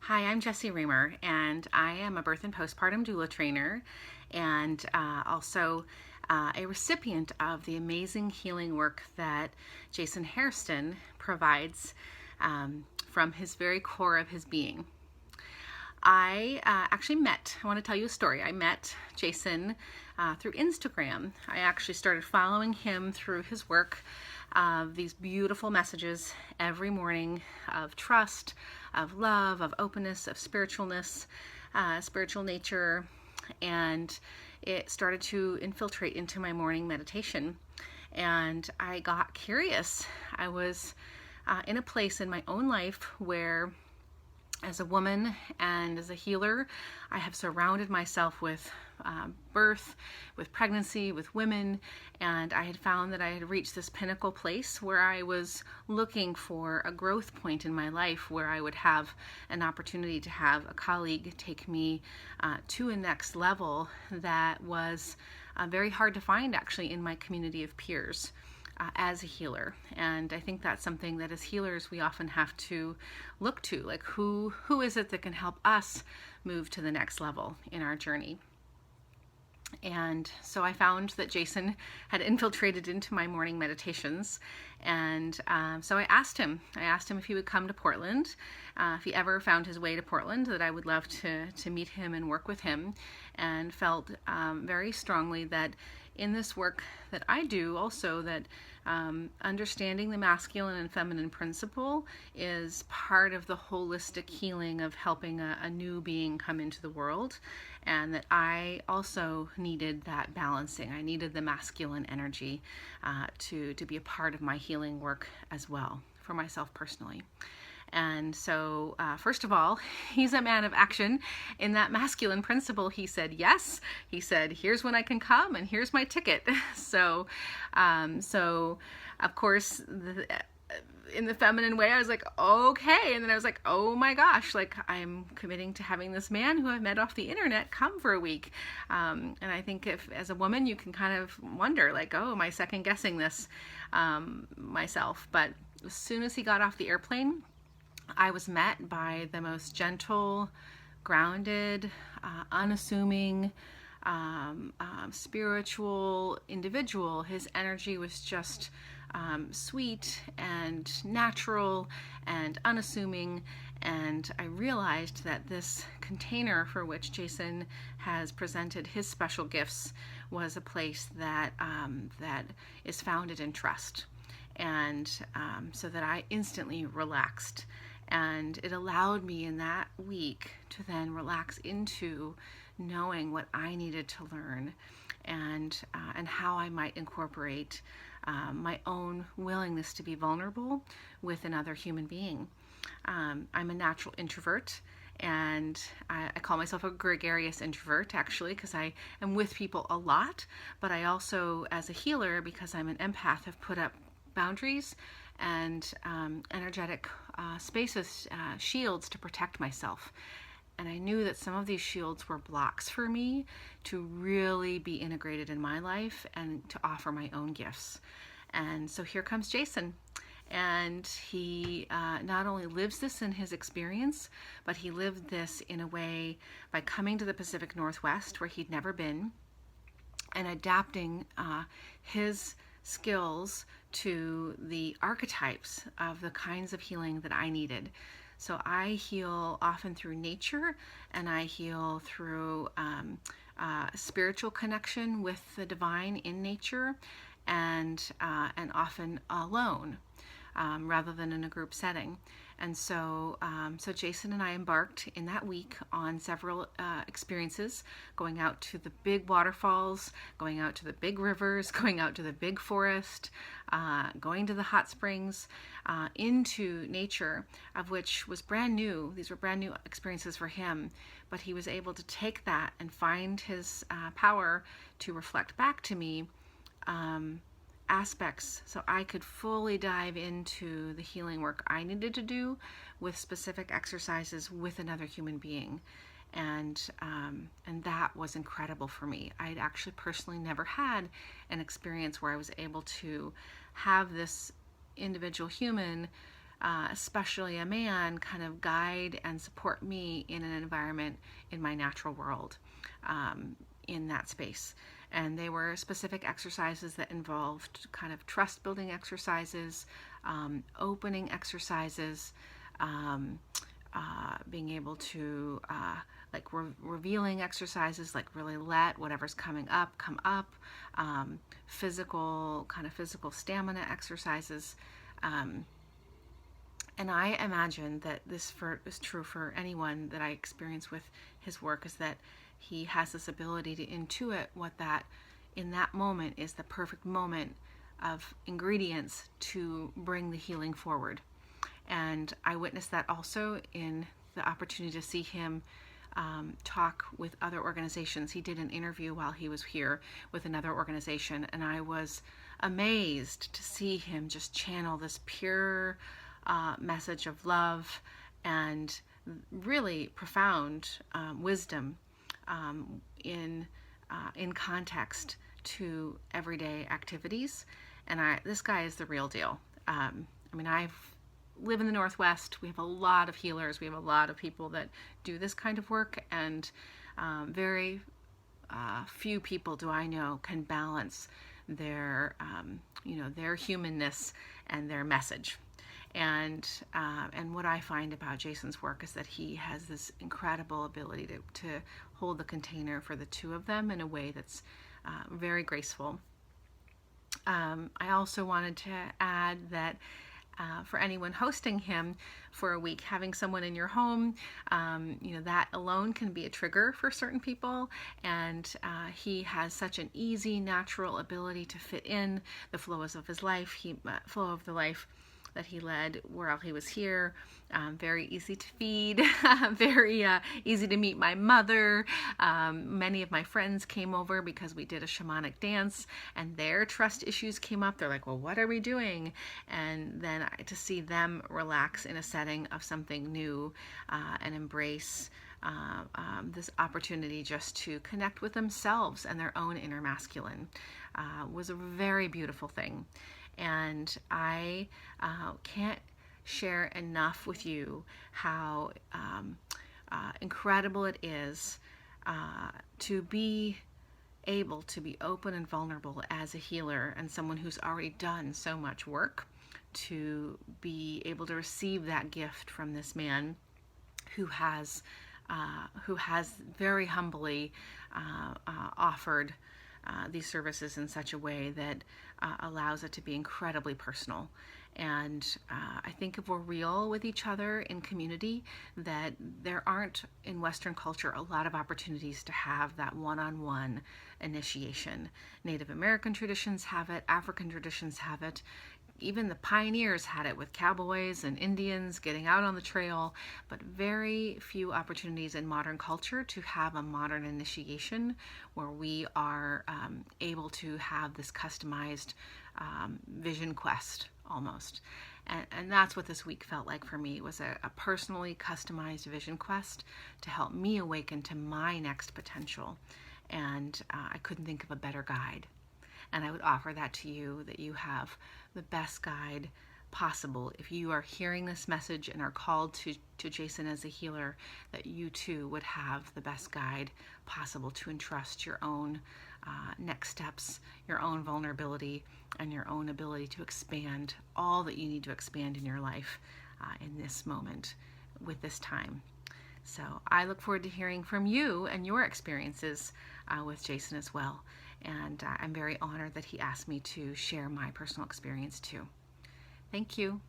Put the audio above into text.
Hi, I'm Jessie Remer, and I am a birth and postpartum doula trainer and also a recipient of the amazing healing work that Jason Hairston provides from his very core of his being. I want to tell you a story. I met Jason through Instagram. I actually started following him through his work of these beautiful messages every morning of trust, of love, of openness, of spiritualness, spiritual nature, and it started to infiltrate into my morning meditation. And I got curious. I was in a place in my own life where, as a woman and as a healer, I have surrounded myself with birth, with pregnancy, with women, and I had found that I had reached this pinnacle place where I was looking for a growth point in my life where I would have an opportunity to have a colleague take me to a next level that was very hard to find actually in my community of peers. As a healer. And I think that's something that as healers we often have to look to, like who is it that can help us move to the next level in our journey. And so I found that Jason had infiltrated into my morning meditations, and so I asked him if he would come to Portland, if he ever found his way to Portland, that I would love to meet him and work with him, and felt very strongly that in this work that I do also that understanding the masculine and feminine principle is part of the holistic healing of helping a new being come into the world, and that I also needed that balancing. I needed the masculine energy to be a part of my healing work as well for myself personally. And so, first of all, he's a man of action. In that masculine principle, he said yes. He said, here's when I can come and here's my ticket. So of course, in the feminine way, I was like, okay. And then I was like, oh my gosh, like I'm committing to having this man who I met off the internet come for a week. And I think if, as a woman, you can kind of wonder like, oh, am I second guessing this myself? But as soon as he got off the airplane, I was met by the most gentle, grounded, unassuming, spiritual individual. His energy was just sweet and natural and unassuming, and I realized that this container for which Jason has presented his special gifts was a place that is founded in trust, and so that I instantly relaxed. And it allowed me in that week to then relax into knowing what I needed to learn, and how I might incorporate my own willingness to be vulnerable with another human being. I'm a natural introvert, and I call myself a gregarious introvert actually, because I am with people a lot, but I also, as a healer, because I'm an empath, have put up boundaries and energetic spaces, shields to protect myself. And I knew that some of these shields were blocks for me to really be integrated in my life and to offer my own gifts. And so here comes Jason. And he not only lives this in his experience, but he lived this in a way by coming to the Pacific Northwest where he'd never been and adapting his skills to the archetypes of the kinds of healing that I needed. So I heal often through nature, and I heal through spiritual connection with the divine in nature, and often alone, rather than in a group setting. And so Jason and I embarked in that week on several experiences, going out to the big waterfalls, going out to the big rivers, going out to the big forest, going to the hot springs, into nature, of which was brand new. These were brand new experiences for him, but he was able to take that and find his power to reflect back to me aspects so I could fully dive into the healing work I needed to do with specific exercises with another human being. And that was incredible for me. I'd actually personally never had an experience where I was able to have this individual human especially a man, kind of guide and support me in an environment in my natural world, in that space. And they were specific exercises that involved kind of trust building exercises, opening exercises, being able to like revealing exercises, like really let whatever's coming up come up, physical stamina exercises. And I imagine that this is true for anyone that I experience with his work, is that he has this ability to intuit what that in that moment is the perfect moment of ingredients to bring the healing forward. And I witnessed that also in the opportunity to see him talk with other organizations. He did an interview while he was here with another organization, and I was amazed to see him just channel this pure message of love and really profound wisdom in context to everyday activities. And this guy is the real deal. I mean, I live in the Northwest. We have a lot of healers. We have a lot of people that do this kind of work, and very few people do I know can balance their their humanness and their message. And what I find about Jason's work is that he has this incredible ability to hold the container for the two of them in a way that's very graceful. I also wanted to add that for anyone hosting him for a week, having someone in your home, that alone can be a trigger for certain people. And he has such an easy, natural ability to fit in the flows of his life, flow of the life that he led while he was here. Very easy to feed, very easy to meet my mother. Many of my friends came over because we did a shamanic dance, and their trust issues came up. They're like, well, what are we doing? And then to see them relax in a setting of something new and embrace this opportunity just to connect with themselves and their own inner masculine was a very beautiful thing. And I can't share enough with you how incredible it is to be able to be open and vulnerable as a healer and someone who's already done so much work, to be able to receive that gift from this man who has very humbly offered these services in such a way that allows it to be incredibly personal. And I think if we're real with each other in community, that there aren't in Western culture a lot of opportunities to have that one-on-one initiation. Native American traditions have it, African traditions have it. Even the pioneers had it with cowboys and Indians getting out on the trail, but very few opportunities in modern culture to have a modern initiation where we are able to have this customized vision quest almost. And that's what this week felt like for me. It was a personally customized vision quest to help me awaken to my next potential. And I couldn't think of a better guide. And I would offer that to you, that you have the best guide possible. If you are hearing this message and are called to Jason as a healer, that you too would have the best guide possible to entrust your own next steps, your own vulnerability, and your own ability to expand all that you need to expand in your life in this moment with this time. So I look forward to hearing from you and your experiences with Jason as well. And I'm very honored that he asked me to share my personal experience too. Thank you.